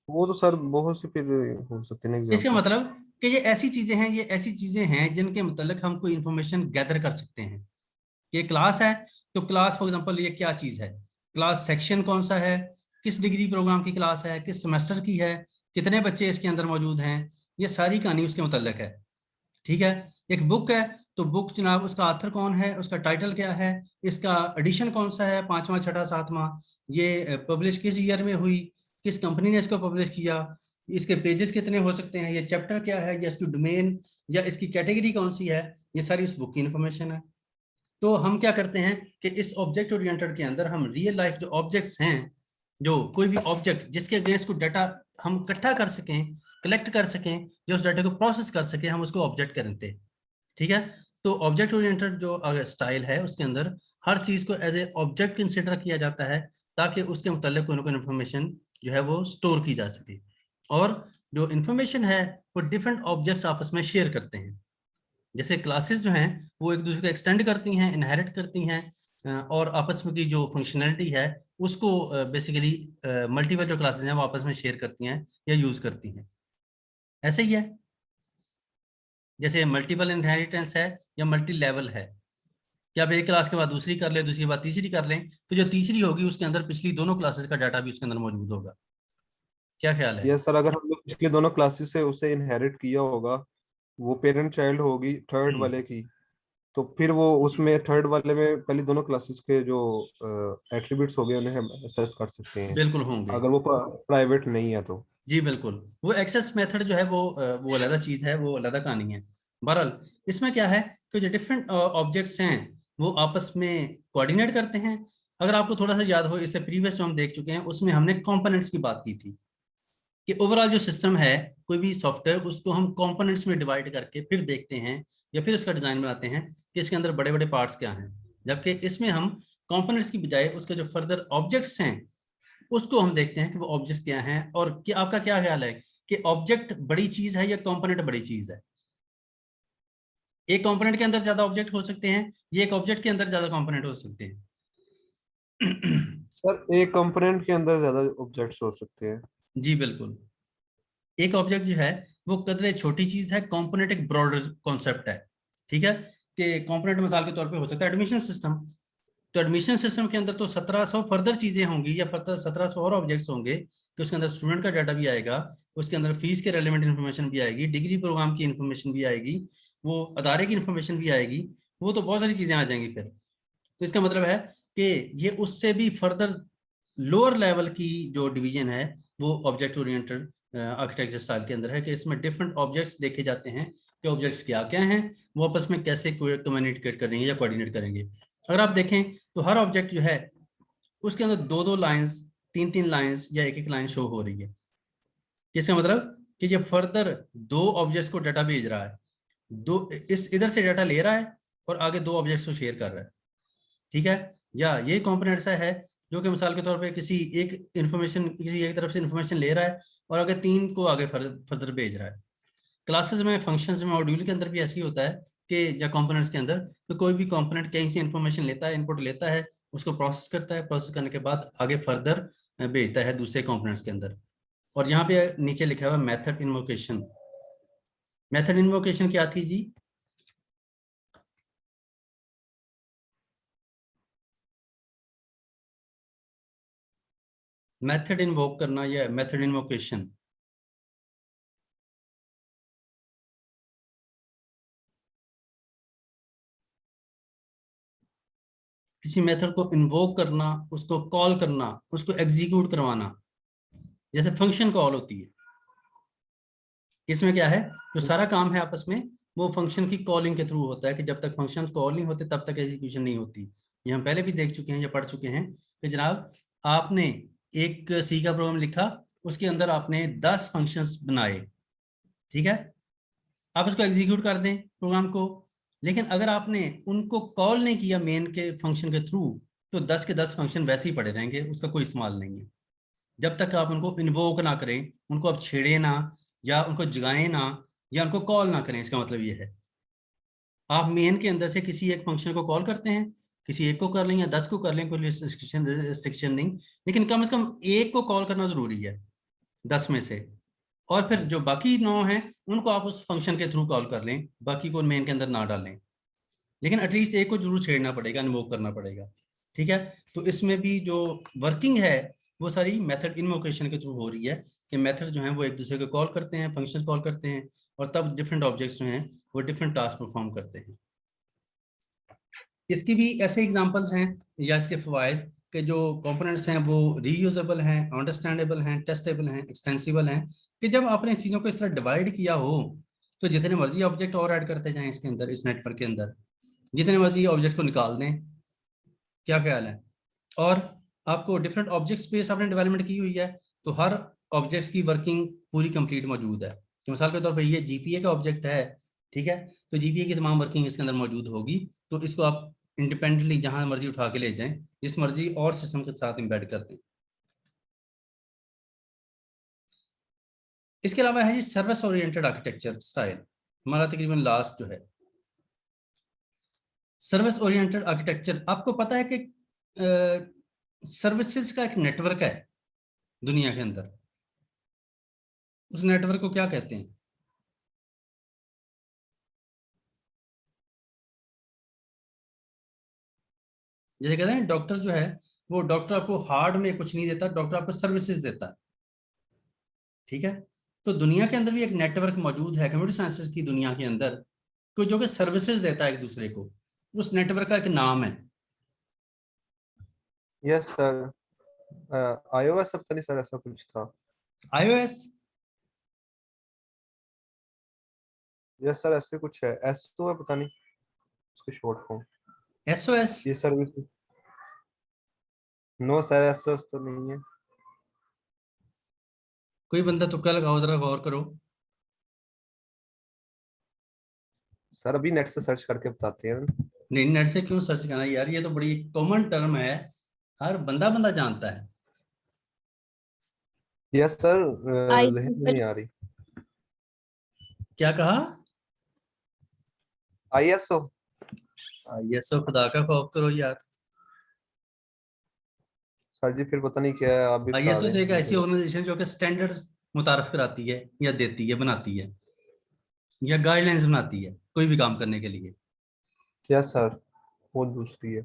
वो तो सर बहुत से फिर हो सकते हैं इसका एग्जाम्पल। मतलब कि ये ऐसी चीजें हैं, ये ऐसी चीजें हैं जिनके मतलब हम कोई इंफॉर्मेशन गैदर कर सकते हैं। ये क्लास है तो क्लास फॉर एग्जांपल ये क्या चीज है, क्लास सेक्शन कौन सा है, किस डिग्री प्रोग्राम की क्लास है, किस सेमेस्टर की है, कितने बच्चे इसके अंदर मौजूद हैं, ये सारी कहानी उसके मतलब है। ठीक है, एक बुक है तो बुक जनाब उसका ऑथर कौन है, उसका टाइटल क्या है, इसका एडिशन कौन सा है, 5वां 6वां 7वां, ये पब्लिश किस ईयर में हुई, किस कंपनी ने इसको पब्लिश किया, इसके पेजेस कितने हो सकते हैं, ये चैप्टर क्या है, या इसकी डोमेन या इसकी कैटेगरी कौन सी है, ये सारी उस बुक की इंफॉर्मेशन है। तो हम क्या करते हैं कि इस ऑब्जेक्ट ओरिएंटेड के अंदर हम रियल लाइफ जो ऑब्जेक्ट्स हैं, जो कोई भी ऑब्जेक्ट जिसके अगेंस्ट को डाटा हम इकट्ठा कर सकें, कलेक्ट कर सकें, जो उस डाटा को प्रोसेस कर सकें, हम उसको ऑब्जेक्ट करते हैं। ठीक है, तो ऑब्जेक्ट ओरिएंटेड जो स्टाइल है उसके अंदर हर चीज को एज ए ऑब्जेक्ट कंसिडर किया जाता है ताकि उसके मुताल्लिक कोई ना कोई इन्फॉर्मेशन जो है वो स्टोर की जा सके, और जो इन्फॉर्मेशन है वो डिफरेंट ऑब्जेक्ट्स आपस में शेयर करते हैं। जैसे क्लासेस जो हैं वो एक दूसरे को एक्सटेंड करती हैं, इनहेरिट करती हैं, और आपस में की जो फंक्शनैलिटी है उसको बेसिकली मल्टीपल जो क्लासेस हैं वो आपस में शेयर करती हैं या यूज करती हैं। ऐसे ही है जैसे मल्टीपल इनहेरिटेंस है या मल्टी लेवल है, कि आप एक क्लास के बाद दूसरी कर लें, दूसरी के बाद तीसरी कर लें, तो जो तीसरी होगी उसके अंदर पिछली दोनों क्लासेस का डाटा भी उसके अंदर मौजूद होगा। क्या ख्याल है? ये सर अगर हम लोग पिछले दोनों क्लासेस से उसे इनहेरिट किया होगा, वो पेरेंट चाइल्ड होगी थर्ड हम्म, वाले की, तो फिर वो उसमें थर्ड वाले में पहले दोनों क्लासेस के जो एट्रीब्यूट्स हो गए उन्हें हम असेस कर सकते हैं, बिल्कुल होंगे। अगर वो प्राइवेट नहीं है तो। जी बिल्कुल, वो एक्सेस मेथड जो है वो अलग चीज है, वो अलग कहानी है। बहरहाल इसमें क्या है कि जो डिफरेंट ऑब्जेक्ट्स हैं वो आपस में कोऑर्डिनेट करते हैं। अगर आपको थोड़ा सा याद हो, इससे प्रीवियस जो हम देख चुके हैं उसमें हमने कंपोनेंट्स की बात की थी कि ओवरऑल जो सिस्टम है कोई भी सॉफ्टवेयर उसको हम कंपोनेंट्स में डिवाइड करके फिर देखते हैं या फिर उसका डिजाइन बनाते हैं कि इसके अंदर बड़े बड़े पार्ट्स क्या हैं, जबकि इसमें हम कंपोनेंट्स की बजाय उसके जो फर्दर ऑब्जेक्ट्स हैं उसको हम देखते हैं कि वो ऑब्जेक्ट्स क्या हैं। और कि आपका क्या ख्याल है कि ऑब्जेक्ट बड़ी चीज है या कंपोनेंट बड़ी चीज है? एक कंपोनेंट के अंदर ज्यादा ऑब्जेक्ट हो सकते हैं, ये एक ऑब्जेक्ट के अंदर ज्यादा कंपोनेंट हो सकते हैं। सर एक कंपोनेंट के अंदर ज्यादा ऑब्जेक्ट्स हो सकते हैं। जी बिल्कुल, एक ऑब्जेक्ट जो है वो कदरे छोटी चीज है, कंपोनेंट एक ब्रॉडर कॉन्सेप्ट है। ठीक है, कि कंपोनेंट मिसाल के तौर पे हो सकता है एडमिशन सिस्टम। तो एडमिशन सिस्टम के अंदर तो 1700 फर्दर चीजें होंगी या फर्दर 1700 और ऑब्जेक्ट्स होंगे कि उसके अंदर स्टूडेंट का डाटा भी आएगा, उसके अंदर फीस के रेलेवेंट इन्फॉर्मेशन भी आएगी, डिग्री प्रोग्राम की इन्फॉर्मेशन भी आएगी, वो अदारे की इन्फॉर्मेशन भी आएगी, वो तो बहुत सारी चीजें आ जाएंगी फिर। तो इसका मतलब है कि ये उससे भी फर्दर लोअर लेवल की जो डिवीजन है वो ऑब्जेक्ट ओरिएंटेड आर्किटेक्चर स्टाइल के अंदर है, कि इसमें डिफरेंट ऑब्जेक्ट्स देखे जाते हैं कि ऑब्जेक्ट्स क्या क्या हैं, वो आपस में कैसे कम्युनिकेट करेंगे या कोऑर्डिनेट करेंगे। अगर आप देखें तो हर ऑब्जेक्ट जो है उसके अंदर दो दो लाइंस, तीन तीन लाइंस या एक एक लाइन शो हो रही है। इसका मतलब कि ये फर्दर दो ऑब्जेक्ट्स को डाटा भेज रहा है, दो इस इधर से डाटा ले रहा है और आगे दो ऑब्जेक्ट्स को शेयर कर रहा है। ठीक है, या ये कंपोनेंट ऐसा है जो कि मिसाल के तौर पे किसी एक इंफॉर्मेशन, किसी एक तरफ से इंफॉर्मेशन ले रहा है और आगे तीन को आगे फर्दर भेज रहा है। क्लासेस में, फंक्शंस में, मॉड्यूल के अंदर भी ऐसे ही होता है कि या कंपोनेंट्स के अंदर तो कोई भी कंपोनेंट कहीं से इंफॉर्मेशन लेता है, इनपुट लेता है, उसको प्रोसेस करता है, प्रोसेस करने के बाद आगे फर्दर भेजता है दूसरे कंपोनेंट्स के अंदर। और यहाँ पे नीचे लिखा हुआ मेथड इन्वोकेशन। मेथड इन्वोकेशन क्या थी जी? मेथड इन्वोक करना या मेथड इन्वोकेशन। किसी मेथड को इन्वोक करना, उसको कॉल करना, उसको एग्जीक्यूट करवाना, जैसे फंक्शन कॉल होती है। इसमें क्या है, जो सारा काम है आपस में वो फंक्शन की कॉलिंग के थ्रू होता है, कि जब तक फंक्शन कॉल नहीं होते तब तक एग्जीक्यूशन नहीं होती। ये हम पहले भी देख चुके हैं या पढ़ चुके हैं कि जनाब आपने एक सी का प्रोग्राम लिखा, उसके अंदर आपने 10 फंक्शंस बनाए। ठीक है, आप उसको एग्जीक्यूट कर दें प्रोग्राम को, लेकिन अगर आपने उनको कॉल नहीं किया मेन के फंक्शन के थ्रू तो 10 के 10 फंक्शन वैसे ही पड़े रहेंगे, उसका कोई इस्तेमाल नहीं है। जब तक आप उनको इन्वोक ना करें, उनको आप छेड़े ना, या उनको जगाएं ना, या उनको कॉल ना करें। इसका मतलब ये है आप मेन के अंदर से किसी एक फंक्शन को कॉल करते हैं, किसी एक को कर लें या 10 को कर लें, कोई रिस्ट्रिक्शन नहीं, लेकिन कम से कम एक को कॉल करना जरूरी है 10 में से। और फिर जो बाकी 9 हैं उनको आप उस फंक्शन के थ्रू कॉल कर लें, बाकी को मेन के अंदर ना डालें, लेकिन एटलीस्ट एक को जरूर छेड़ना पड़ेगा, इन्वोक करना पड़ेगा। ठीक है, तो इसमें भी जो वर्किंग है वो सारी मेथड इन्वोकेशन के थ्रू हो रही है, कि मेथड जो हैं वो एक दूसरे को कॉल करते हैं, फंक्शन कॉल करते हैं, और तब डिफरेंट ऑब्जेक्ट्स जो हैं वो डिफरेंट टास्क परफॉर्म करते हैं। इसकी भी ऐसे एग्जांपल्स हैं या इसके फवायद कि जो कंपोनेंट्स हैं वो रीयूजेबल हैं, अंडरस्टैंडेबल हैं, टेस्टेबल हैं, एक्सटेंसिबल हैं, कि जब आपने चीज़ों को इस तरह डिवाइड किया हो तो जितने मर्जी ऑब्जेक्ट और ऐड करते जाएं इसके अंदर, इस नेटवर्क के अंदर, जितने मर्जी ऑब्जेक्ट को निकाल दें। क्या ख्याल है? और आपको डिफरेंट ऑब्जेक्ट स्पेस आपने डेवलपमेंट की हुई है, तो हर ऑब्जेक्ट्स की वर्किंग पूरी कंप्लीट मौजूद है। कि मिसाल के तौर पर ये जीपीए का ऑब्जेक्ट है, ठीक है, तो जीपीए की तमाम वर्किंग इसके अंदर मौजूद होगी, तो इसको आप इंडिपेंडेंटली जहां मर्जी उठा के ले जाएं, जिस मर्जी और सिस्टम के साथ एम्बेड कर दें। इसके अलावा है जी सर्विस ओरिएंटेड आर्किटेक्चर स्टाइल, हमारा तकरीबन लास्ट जो है। सर्विस ओरिएंटेड आर्किटेक्चर, आपको पता है कि सर्विसेज का एक नेटवर्क है दुनिया के अंदर, उस नेटवर्क को क्या कहते हैं? जैसे कहते हैं डॉक्टर जो है वो डॉक्टर आपको हार्ड में कुछ नहीं देता, डॉक्टर आपको सर्विसेज देता है। ठीक है, तो दुनिया के अंदर भी एक नेटवर्क मौजूद है कंप्यूटर साइंसेस की दुनिया के अंदर, को जो कि सर्विसेज देता है एक दूसरे को, उस नेटवर्क का एक नाम है। यस सर, iOS सब नहीं सर, ऐसा कुछ था। iOS? यस सर, ऐसे कुछ है, एसओ है, पता नहीं उसकी शॉर्ट फॉर्म। SOS? ये सर्विस, नो सर, एसओ तो नहीं है। कोई बंदा तुक्का लगाओ, जरा गौर करो। सर अभी नेट से सर्च करके बताते हैं। नहीं, नेट से क्यों सर्च करना यार, ये तो बड़ी कॉमन टर्म है, हर बंदा बंदा जानता है। यस सर, आई जहन में नहीं आ रही। क्या कहा? आईएसओ। ये सब खुदा का खौफ करो यार। सर जी फिर पता नहीं क्या है, आप भी बता आईएसओ दें तो एक ऐसी मुझे। ऑर्गेनाइजेशन जो कि स्टैंडर्ड्स मुतारफ कराती है या देती है, बनाती है, या गाइडलाइंस बनाती है कोई भी काम करने के लिए, यस सर, वो दूसरी है।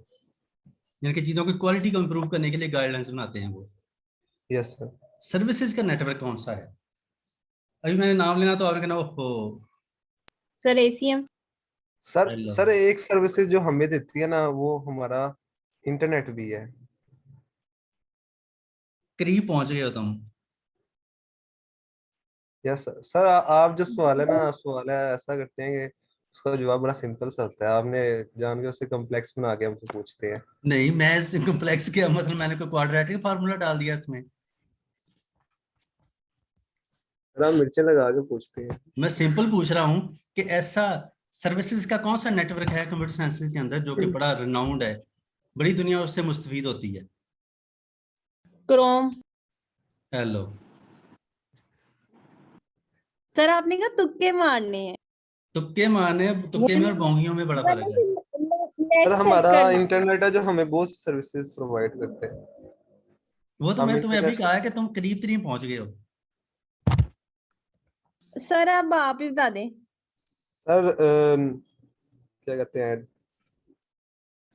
यानी कि चीजों की क्वालिटी को इम्प्रूव करने के लिए गाइडलाइंस बनाते हैं वो। Yes sir. सर्विसेज का नेटवर्क कौन सा है? अभी मैंने नाम लेना तो आपने कहना ओहो। Sir ACM. Sir hello, sir एक सर्विसेज जो हमें देती है ना, वो हमारा इंटरनेट भी है। करीब पहुंच गए हो तुम। Yes sir. सर आप जो सवाल है ना, सवाल है ऐसा करते हैं कि उसका जवाब बड़ा सिंपल सा होता है, आपने जान के उससे कॉम्प्लेक्स बना के हमसे पूछते हैं। नहीं, मैं कॉम्प्लेक्स किया, मतलब मैंने कोई क्वाड्रेटिक फार्मूला डाल दिया इसमें? सर आप मिर्चें लगा के पूछते हैं। मैं सिंपल पूछ रहा हूँ कि ऐसा सर्विसेज का कौन सा नेटवर्क है कंप्यूटर साइंस के अंदर जो कि बड़ा रिनाउंड है, बड़ी दुनिया उससे मुस्तफीद होती है? क्रोम। हेलो, सर आपने कहा तुक्के मारने हैं। तुक्के मारने, तुक्के में और बोंगियों में बड़ा फर्क है। सर नेट सेट हमारा करना। इंटरनेट है जो हमें बहुत सर्विसेज प्रोवाइड करते हैं। वो तो हम मैं तुम्हें अभी इंटरनेट। कहा है कि तुम करीब करीब पहुंच गए हो। सर अब आप ही बता दें। सर क्या कहते हैं।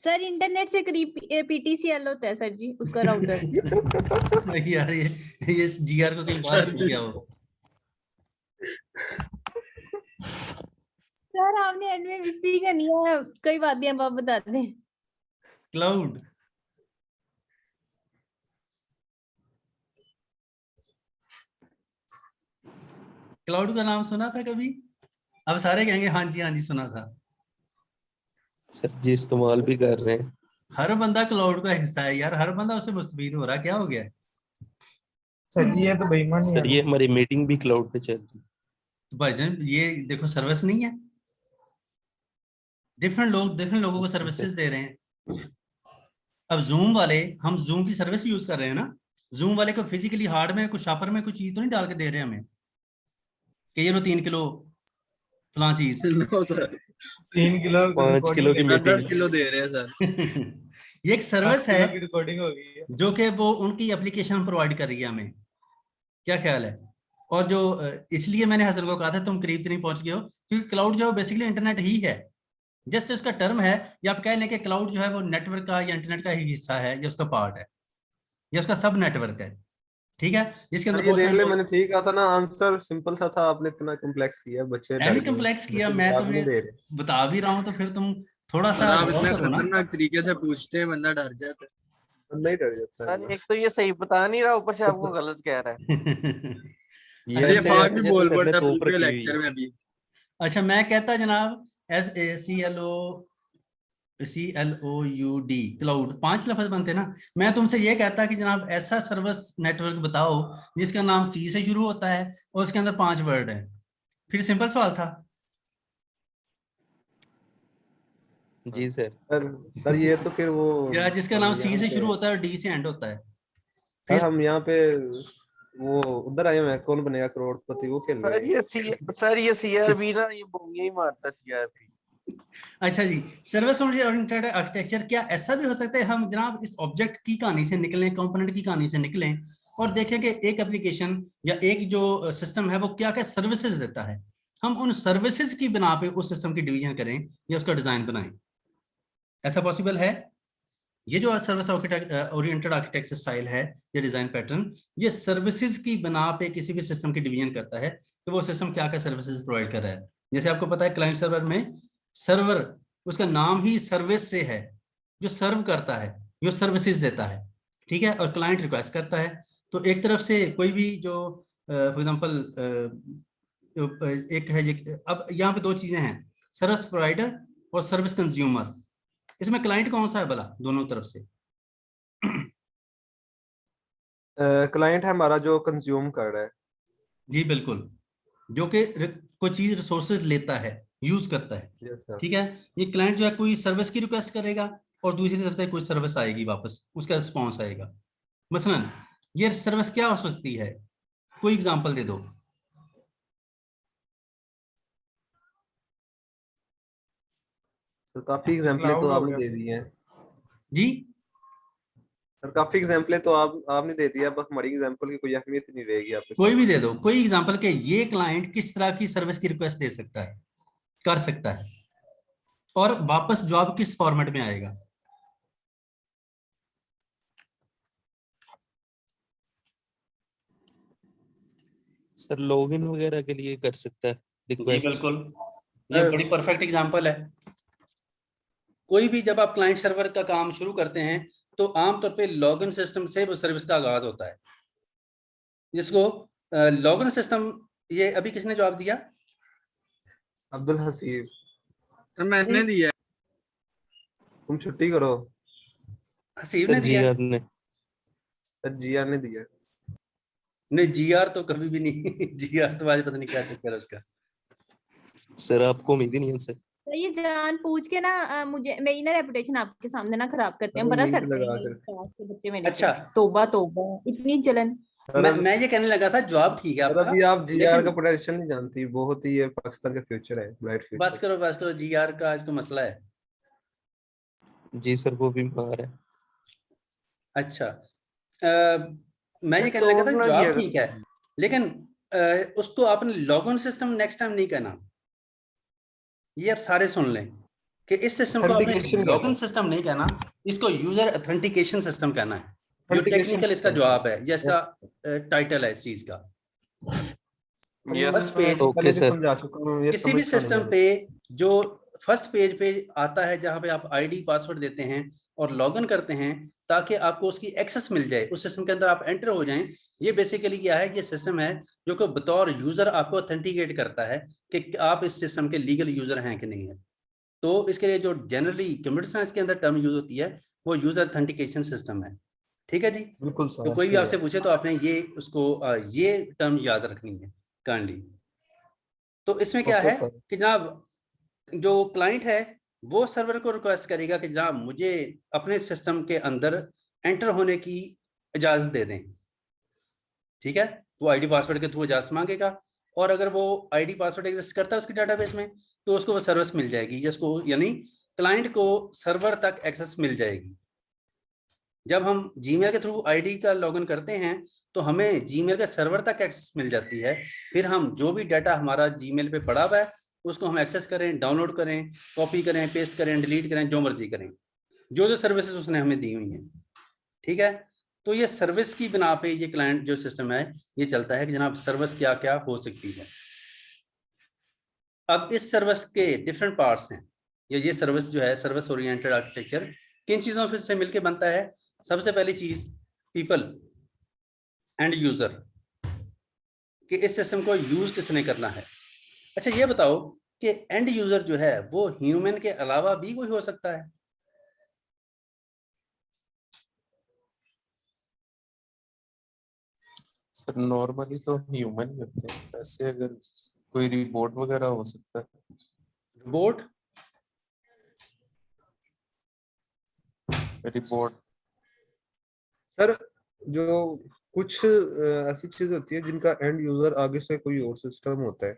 सर इंटरनेट से करीब पीटीसीएल होता है सर जी, उसका राउटर। यार ये जीआर को कहीं बाहर सर नहीं जी गया हो। सर आपने एंड में मिस्टेक करनी है, कोई बात नहीं, अब आप बता दें। क्लाउड, क्लाउड का नाम सुना था कभी? अब सारे कहेंगे हाँ जी सुना था। सर जी इस्तेमाल भी कर रहे हैं। हर बंदा क्लाउड का हिस्सा है यार, हर बंदा उससे मुस्तफीद हो रहा है, क्या हो गया है? सर जी ये तो बेईमानी है। सर ये हमारी मीटिंग भी क्लाउड पे चल रही है। तो भाईजान ये देखो, सर्विस नहीं है? डिफरेंट लोगों को जी सर्विसेज सर। दे रहे हैं। अब जूम वाले, हम जूम की सर्विस यूज कर रहे हैं ना, जूम वाले को फिजिकली हार्ड में कुछ शापर में कुछ चीज तो नहीं डाल के दे रहे हैं हमें कि ये लो 3 किलो फलां चीज। No sir, 3 kilo 5 kilo recording की है। 10 मीटिंग। किलो दे रहे हैं सर। ये एक 10 सर्विस है किलो की रिकॉर्डिंग हो गई है। जो कि वो उनकी एप्लीकेशन प्रोवाइड कर रही है हमें। क्या ख्याल है? और जो इसलिए मैंने हसन को कहा था तुम करीब नहीं पहुंच गए हो, क्योंकि क्लाउड जो है बेसिकली इंटरनेट ही है। जैसे उसका टर्म है, या आप कह लें कि क्लाउड जो है वो नेटवर्क का या इंटरनेट का ही हिस्सा है, या उसका पार्ट है, या उसका सब नेटवर्क है। ठीक है, जिसके सर अंदर ये बहुत देख सारे ले, लोग। मैंने ठीक कहा था ना, आंसर सिंपल सा था, आपने इतना कॉम्प्लेक्स किया, बच्चे डर एमी गए। कम्प्लेक्स किया, बच्चे मैं जवाब नहीं तुम्हें दे रहे। बता भी रहा हूं तो फिर तुम थोड़ा और सा आप गौर इतना करो ना। खतरनाक तरीके से पूछते हैं, बंदा डर जाता है। नहीं डर जाता है सर वो। एक तो ये सही बता नहीं रहा, ऊपर से आपको गलत कह रहा है। ये अरे अच्छा ये ऐसे बाहर भी जैसे बोल सर ने पड़ता है तोप पूरे रखी हुई लेक्चर है। में भी। अच्छा, मैं कहता जनाब CLOUD, क्लाउड 5 लफ्ज बनते ना। मैं तुमसे ये कहता कि जनाब ऐसा सर्विस नेटवर्क बताओ जिसका नाम C से शुरू होता है और उसके अंदर 5 वर्ड है, फिर सिंपल सवाल था। जी सर। सर सर ये तो फिर वो, या जिसका नाम हम C यहाँ से पे, शुरू होता है और D से एंड होता है, सर फिर। हम यहाँ पे वो उधर आए हुए हैं, कौन बनेगा करोड़पति, वो खेल रहे हैं। सर ये सीआरबी ना, ये बोंगे ही मारता सीआरबी। अच्छा जी, सर्विस ओरिएंटेड आर्किटेक्चर, क्या ऐसा भी हो सकता है हम जनाब इस ऑब्जेक्ट की कहानी से निकलें, कंपोनेंट की कहानी से निकलें और देखें कि एक एप्लीकेशन या एक जो सिस्टम है वो क्या क्या सर्विसेज देता है, हम उन सर्विसेज की बिना पे उस सिस्टम की डिवीजन करें या उसका डिजाइन बनाएं? ऐसा पॉसिबल है? ये जो सर्विस ओरिएंटेड आर्किटेक्चर स्टाइल है या डिजाइन पैटर्न, ये सर्विसेज की बिना पे किसी भी सिस्टम की डिवीजन करता है कि वो सिस्टम क्या क्या सर्विसेज प्रोवाइड कर रहा है। जैसे आपको पता है क्लाइंट सर्वर में सर्वर, उसका नाम ही सर्विस से है, जो सर्व करता है, जो सर्विसेज देता है। ठीक है, और क्लाइंट रिक्वेस्ट करता है। तो एक तरफ से कोई भी जो फॉर एग्जांपल एक है अब यहाँ पे दो चीजें हैं, सर्विस प्रोवाइडर और सर्विस कंज्यूमर। इसमें क्लाइंट कौन सा है भला दोनों तरफ से? क्लाइंट है हमारा जो कंज्यूम कर रहा है। जी बिल्कुल, जो कि कोई चीज रिसोर्सेज लेता है, यूज करता है। Yes sir. ठीक है, ये क्लाइंट जो है कोई सर्विस की रिक्वेस्ट करेगा और दूसरी तरफ से कोई सर्विस आएगी वापस, उसका रिस्पॉन्स आएगा। मसलन ये सर्विस क्या हो सकती है, कोई एग्जांपल दे दो। सर काफी एग्जांपलें तो क्लाउड हो आपने गया दे सर। दी हैं। जी सर काफी एग्जांपल है तो आपने दे दिया, अब हमारी एग्जांपल की कोई अहमियत नहीं रहेगी आपके कोई साथ। भी दे दो, कोई एग्जांपल के ये क्लाइंट किस तरह की सर्विस की रिक्वेस्ट दे सकता है, कर सकता है, और वापस जॉब किस फॉर्मेट में आएगा। सर लॉगिन वगैरह के लिए कर सकता है जी रिक्वेस्ट। बिल्कुल, ये बड़ी परफेक्ट एग्जांपल है। कोई भी जब आप क्लाइंट सर्वर का काम शुरू करते हैं तो आमतौर पे लॉगिन सिस्टम से वो सर्विस का आगाज होता है, जिसको लॉगिन सिस्टम, ये अभी किसने जवाब दिया? अब्दुल हसीब, सर मैंने दिया है। तुम छुट्टी करो। हसीब सर ने दिया? जीआर ने। सर जीआर ने दिया। नहीं, जीआर तो कभी भी नहीं जीआर तो आज पता नहीं क्या चक्कर है उसका। सर आपको उम्मीद ही नहीं है सर। तो ये जान पूछ के ना मुझे मेरी ना रेपुटेशन आपके सामने ना खराब करते हैं, अरे बड़ा लिंक सड़ते लगा हैं कर। क्लास के बच्चे मेरे से। अच्छा, तौबा तौबा, इतनी जलन। सर मैं ये कहने लगा था जवाब ठीक है सर आपका, अभी आप जीआर लेकिन का पोटेंशियल नहीं जानती, बहुत ही ये पाकिस्तान का फ्यूचर है, ब्राइट बस फ्यूचर। करो जीआर का आज को मसला है। जी सर वो बीमार है। अच्छा, मैं ये कहने लगा था तोड़ना जवाब किया ठीक है, लेकिन उसको आपने लॉगिन सिस्टम नेक्स्ट टाइम नहीं कहना। ये आप सारे सुन लें कि इस सिस्टम को आपने Authentication लॉगिन कहना सिस्टम नहीं कहना, इसको यूजर अथेंटिकेशन सिस्टम कहना है। जो Authentication टेक्निकल इसका system। जवाब है, या इसका टाइटल है इस चीज का। यस फर्स्ट पेज, ओके पहले भी सर। समझा चुका हूँ, ये किसी भी समझता नहीं सिस्टम है। पे जो फर्स्ट पेज पे आता है जहां पे आप आईडी पासवर्ड देते हैं और लॉगिन करते हैं ताकि आपको उसकी एक्सेस मिल जाए, उस सिस्टम के अंदर आप एंटर हो जाएं, ये बेसिकली क्या है, ये सिस्टम है जो कि बतौर यूजर आपको ऑथेंटिकेट करता है कि आप इस सिस्टम के लीगल यूजर हैं कि नहीं है। तो इसके लिए जो जनरली कंप्यूटर साइंस के अंदर टर्म यूज होती है वो यूजर ऑथेंटिकेशन सिस्टम है। ठीक है जी। बिल्कुल तो सर, कोई भी अच्छी आपसे है। पूछे तो आपने ये उसको ये टर्म याद रखनी है काइंडली। तो इसमें क्या ओके है सर। कि जनाब जो क्लाइंट है वो सर्वर को रिक्वेस्ट करेगा कि जनाब मुझे अपने सिस्टम के अंदर एंटर होने की इजाजत दे दें। ठीक है, वो आईडी पासवर्ड के थ्रू इजाजत मांगेगा, और अगर वो आईडी पासवर्ड एग्जिस्ट करता है उसके डेटाबेस में तो उसको वो सर्विस मिल जाएगी, जिसको यानी क्लाइंट को सर्वर तक एक्सेस मिल जाएगी। जब हम जीमेल के थ्रू आईडी का लॉगिन करते हैं तो हमें जीमेल के सर्वर तक एक्सेस मिल जाती है, फिर हम जो भी डाटा हमारा जीमेल पे पड़ा हुआ है उसको हम एक्सेस करें, डाउनलोड करें, कॉपी करें, पेस्ट करें, डिलीट करें, जो मर्जी करें, जो जो सर्विसेज उसने हमें दी हुई हैं। ठीक है, तो ये सर्विस की बिना पे ये क्लाइंट जो सिस्टम है ये चलता है कि जनाब सर्विस क्या क्या हो सकती है। अब इस सर्विस के डिफरेंट पार्ट्स हैं। ये सर्विस जो है, सर्विस ओरिएंटेड आर्किटेक्चर किन चीजों से मिलकर बनता है? सबसे पहली चीज पीपल एंड यूजर, कि इस सिस्टम को यूज किसने करना है। अच्छा ये बताओ कि एंड यूजर जो है वो ह्यूमन के अलावा भी कोई हो सकता है? सर नॉर्मली तो ह्यूमन ही होते हैं, वैसे अगर कोई रिपोर्ट वगैरह हो सकता है। रोबोट? रिपोर्ट सर जो कुछ ऐसी चीज होती है जिनका एंड यूजर आगे से कोई और सिस्टम होता है,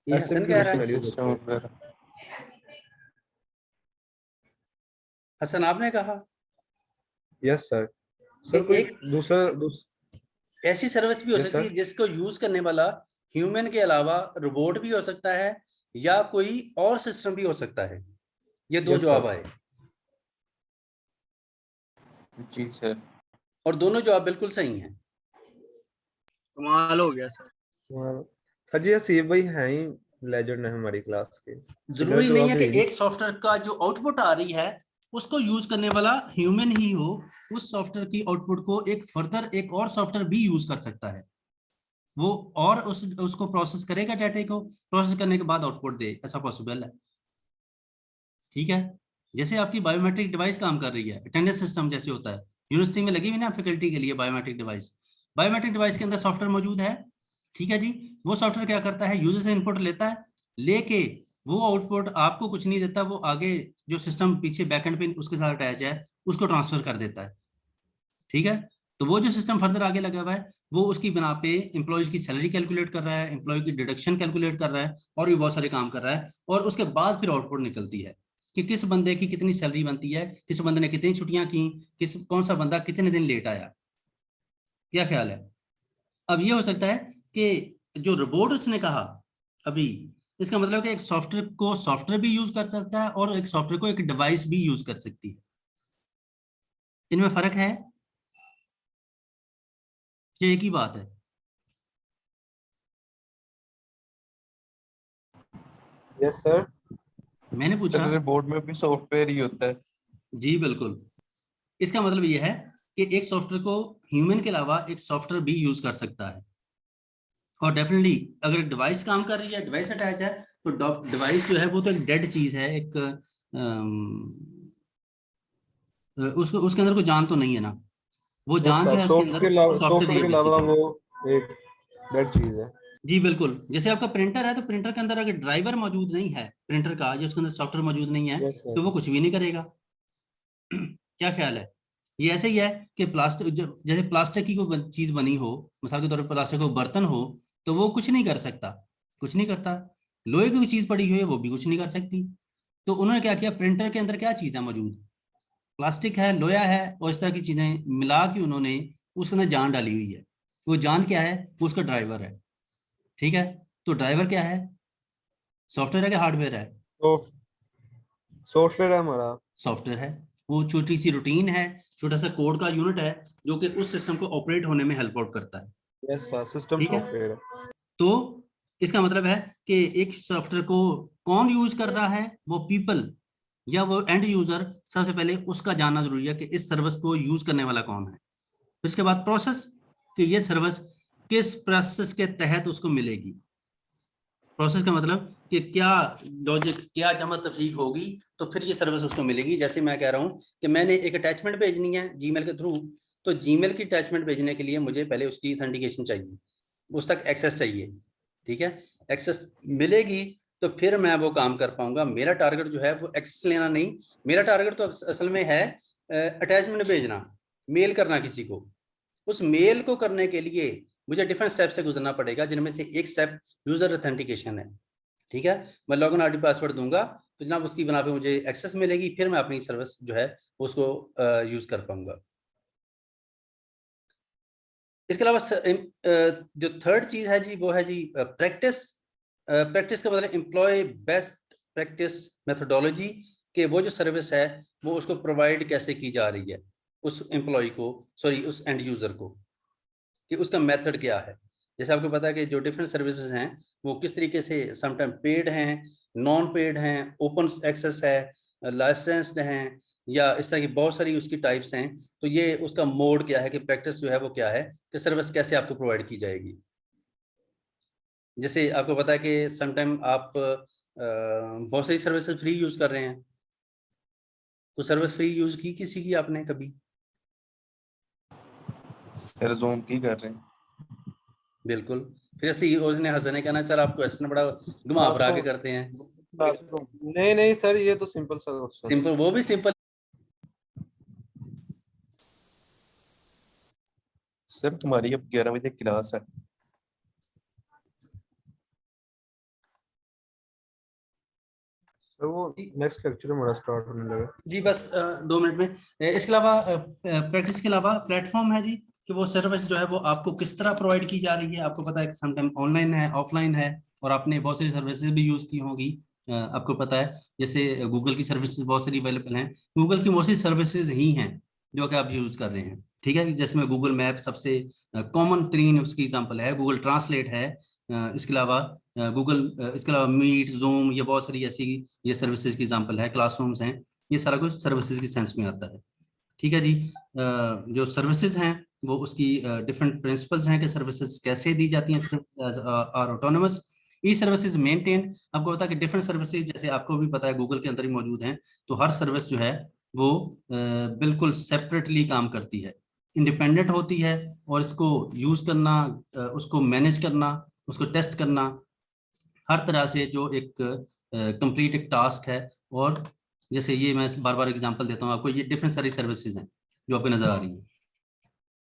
ये ऐसे हसन भी कह रहा है। scenarios सिस्टम होते हैं। वगैरह। हसन आपने कहा यस सर। कि सर कोई एक दूसरा ऐसी सर्विस भी हो यस सकती है सर। जिसको यूज करने वाला ह्यूमन के अलावा रोबोट भी हो सकता है या कोई और सिस्टम भी हो सकता है। ये दो यस जवाब सर। आए जी सर। और दोनों जवाब बिल्कुल सही हैं। कमाल हो गया सर। सर जी हसीब भाई हैं ही लेजेंड है हमारी क्लास के। जरूरी इधर नहीं है जवाब कि दे दी। एक सॉफ्टवेयर का जो आउटपुट आ रही है उसको यूज करने वाला ह्यूमन ही हो, उस सॉफ्टवेयर की आउटपुट को एक फर्दर एक और सॉफ्टवेयर भी यूज कर सकता है वो, और उसको प्रोसेस करेगा, डाटा को प्रोसेस करने के बाद आउटपुट दे, ऐसा पॉसिबल है। ठीक है, जैसे आपकी बायोमेट्रिक डिवाइस काम कर रही है, अटेंडेंस सिस्टम जैसे होता है, यूनिवर्सिटी में लगी हुई ना फैकल्टी के लिए बायोमेट्रिक डिवाइस, बायोमेट्रिक डिवाइस के अंदर सॉफ्टवेयर मौजूद है। ठीक है जी, वो सॉफ्टवेयर क्या करता है, यूजर से इनपुट लेता है, लेके वो आउटपुट आपको कुछ नहीं देता, वो आगे जो सिस्टम पीछे बैकएंड पे उसके साथ अटैच है उसको ट्रांसफर कर देता है। ठीक है, तो वो जो सिस्टम फर्दर आगे लगा हुआ है वो उसकी बिना पे एम्प्लॉयज की सैलरी कैलकुलेट कर रहा है, एम्प्लॉय की डिडक्शन कैलकुलेट कर रहा है, और भी बहुत सारे काम कर रहा है, और उसके बाद फिर आउटपुट निकलती है। कि किस बंदे की कितनी सैलरी बनती है, किस बंदे ने कितनी छुट्टियां की, कौन सा बंदा कितने दिन लेट आया। क्या ख्याल है? अब ये हो सकता है कि जो रोबोट उसने कहा अभी, इसका मतलब कि एक सॉफ्टवेयर को सॉफ्टवेयर भी यूज कर सकता है और एक सॉफ्टवेयर को एक डिवाइस भी यूज कर सकती है। इनमें फर्क है, ये एक ही बात है। Yes sir. मैंने पूछा। सर रिपोर्ट में भी सॉफ्टवेयर ही होता है। जी बिल्कुल। इसका मतलब ये है कि एक सॉफ्टवेयर को ह्यूमन के अलावा एक सॉफ्टवेयर भी यूज कर सकता है। और डेफिनेटली अगर डिवाइस काम कर रही है, डिवाइस अटैच है, तो डिवाइस जो है वो तो एक डेड चीज है, एक उसको उसके अंदर कोई जान तो नहीं है ना, वो जान जो है उसके अंदर सॉफ्टवेयर के ही है अलावा बेसिकली। वो एक डेड चीज है। जी बिल्कुल। जैसे आपका प्रिंटर है, तो प्रिंटर के अंदर अगर ड्राइवर मौजूद नहीं है प्रिंटर का, या उसके अंदर सॉफ्टवेयर मौजूद नहीं है, यस सर। तो वो कुछ भी नहीं करेगा। क्या ख्याल है? ये ऐसे ही है कि प्लास्टिक, जैसे प्लास्टिक की कोई चीज बनी हो, मिसाल के तौर पर प्लास्टिक का बर्तन हो, तो वो कुछ नहीं कर सकता, कुछ नहीं करता। लोहे की कोई चीज पड़ी हुई है, वो भी कुछ नहीं कर सकती। तो उन्होंने क्या किया, प्रिंटर के अंदर क्या चीज है मौजूद, प्लास्टिक है, लोहा है और इस तरह की चीजें मिला के उन्होंने उसके अंदर जान डाली हुई है। वो जान क्या है, वो उसका ड्राइवर है। ठीक है, तो ड्राइवर क्या है, सॉफ्टवेयर है कि हार्डवेयर है? तो सॉफ्टवेयर है हमारा। सॉफ्टवेयर है। वो छोटी सी रूटीन है, छोटा सा कोड का यूनिट है, जो कि उस सिस्टम को ऑपरेट होने में हेल्प आउट करता है। यस सर, सिस्टम ठीक है, सॉफ्टवेयर है। तो इसका मतलब है कि एक सॉफ्टवेयर को कौन यूज कर रहा है, वो पीपल या वो एंड यूजर, सबसे पहले उसका जानना जरूरी है कि इस सर्विस को यूज करने वाला कौन है। फिर इसके बाद प्रोसेस, कि ये सर्विस किस प्रोसेस के तहत उसको मिलेगी। प्रोसेस का मतलब कि क्या लॉजिक, क्या जमा तफरीक होगी, तो फिर ये सर्विस उसको मिलेगी। जैसे मैं कह रहा हूँ कि मैंने एक अटैचमेंट भेजनी है जीमेल के थ्रू, तो जीमेल की अटैचमेंट भेजने के लिए मुझे पहले उसकी ऑथेंटिकेशन चाहिए, उस तक एक्सेस चाहिए। ठीक है, एक्सेस मिलेगी तो फिर मैं वो काम कर पाऊंगा। मेरा टारगेट जो है वो एक्सेस लेना नहीं, मेरा टारगेट तो असल में है अटैचमेंट भेजना, मेल करना किसी को। उस मेल को करने के लिए मुझे डिफरेंट स्टेप से गुजरना पड़ेगा, जिनमें से एक स्टेप यूजर ऑथेंटिकेशन है। ठीक है, मैं लॉगिन आईडी पासवर्ड दूंगा तो जनाब उसकी बना पे मुझे एक्सेस मिलेगी, फिर मैं अपनी सर्विस जो है उसको यूज कर पाऊंगा। इसके अलावा जो थर्ड चीज है जी, वो है जी प्रैक्टिस। प्रैक्टिस का मतलब एम्प्लॉय बेस्ट प्रैक्टिस मेथोडोलॉजी, कि वो जो सर्विस है वो उसको प्रोवाइड कैसे की जा रही है, उस एम्प्लॉय को, सॉरी उस एंड यूजर को, कि उसका मेथड क्या है। जैसे आपको पता है कि जो डिफरेंट सर्विसेज हैं वो किस तरीके से समटाइम पेड हैं, नॉन पेड हैं, ओपन एक्सेस है, लाइसेंस्ड हैं, या इस तरह की बहुत सारी उसकी टाइप्स हैं। तो ये उसका मोड क्या है, कि प्रैक्टिस जो है वो क्या है, कि सर्विस कैसे आपको प्रोवाइड की जाएगी। जैसे आपको पता है कि समटाइम आप बहुत सारी सर्विसेज फ्री यूज कर रहे हैं, तो सर्विस फ्री यूज की किसी की आपने कभी? सर जोन की कर रहे हैं। बिल्कुल। फिर सीईओ ने हंसने कहना सर आप क्वेश्चन बड़ा घुमा फिरा के करते हैं। नहीं नहीं सर, ये तो सिंपल सा क्वेश्चन। सिंपल, वो भी सिंपल। सर तुम्हारी अब 11 बजे क्लास है। सर वो नेक्स्ट लेक्चर हमारा स्टार्ट होने लगा। जी बस 2 मिनट में। इसके अलावा प्रैक्टिस के अलावा प्लेटफॉर्म है जी, कि वो सर्विस जो है वो आपको किस तरह प्रोवाइड की जा रही है। आपको पता है कि समटाइम ऑनलाइन है, ऑफलाइन है, और आपने बहुत सारी सर्विसेज भी यूज की होंगी। आपको पता है जैसे गूगल की सर्विसेज बहुत सारी अवेलेबल हैं, गूगल की मोस्टली सर्विसेज ही हैं जो कि आप यूज कर रहे हैं। ठीक है, जैसे में गूगल मैप सबसे कॉमन तरीन उसकी एग्जांपल है, गूगल ट्रांसलेट है, इसके अलावा इसके अलावा मीट, जूम, ये बहुत सारी ऐसी ये सर्विसेज की एग्जांपल है, क्लासरूम्स हैं, ये सारा कुछ सर्विसेज की सेंस में आता है। ठीक है जी, जो सर्विसेज हैं वो उसकी डिफरेंट प्रिंसिपल्स हैं कि सर्विसेज कैसे दी जाती हैं और ऑटोनोमस। ई सर्विसेज मेंटेन, आपको पता है कि डिफरेंट सर्विसेज जैसे आपको भी पता है गूगल के अंदर ही मौजूद हैं, तो हर सर्विस जो है वो बिल्कुल सेपरेटली काम करती है, इंडिपेंडेंट होती है, और इसको यूज करना, उसको मैनेज करना, उसको टेस्ट करना, हर तरह से जो एक कंप्लीट एक टास्क है। और जैसे ये मैं बार बार एग्जांपल देता हूँ आपको, ये डिफरेंट सारी सर्विसेज हैं जो आपको नजर आ रही हैं,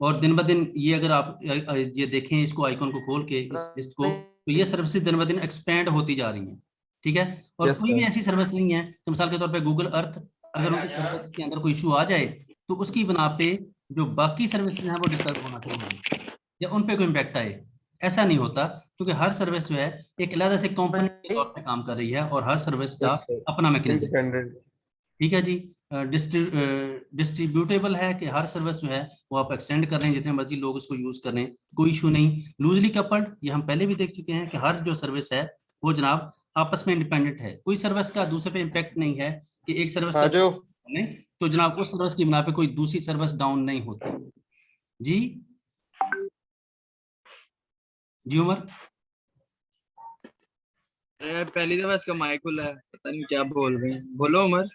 और दिन ब दिन ये अगर आप ये देखें इसको, आइकॉन को खोल के इस लिस्ट को, तो ये सर्विसेज दिन ब दिन एक्सपेंड होती जा रही हैं। ठीक है। और Yes, कोई भी sir. ऐसी सर्विस नहीं है कि मिसाल के तौर पे गूगल अर्थ, अगर उनकी सर्विस के अंदर कोई इशू आ जाए तो उसकी बना पे जो बाकी सर्विसेज हैं वो डिस्टर्ब होना शुरू हो जाए या उन पे कोई इम्पैक्ट आए। ऐसा नहीं होता, क्योंकि हर सर्विस जो है एक अलग से कंपनी के तौर पे काम कर रही है और हर सर्विस का Yes, sir. अपना मैकेनिज्म। Independent. ठीक है जी। डिस्ट्रीब्यूटेबल है कि हर सर्विस जो है वो आप एक्सटेंड कर रहे हैं, जितने मर्जी लोग उसको यूज कर रहे हैं, कोई इशू नहीं। लूजली कपल्ड, ये हम पहले भी देख चुके हैं कि हर जो सर्विस है वो जनाब आपस में इंडिपेंडेंट है, कोई सर्विस का दूसरे पे इम्पैक्ट नहीं है कि एक सर्विस आ जाओ। नहीं तो जनाब उस सर्विस की बना पे कोई दूसरी सर्विस डाउन नहीं होती। जी जी उमर, पहली दफा इसका माइक खुला है, पता नहीं क्या बोल रहे हैं, बोलो उमर।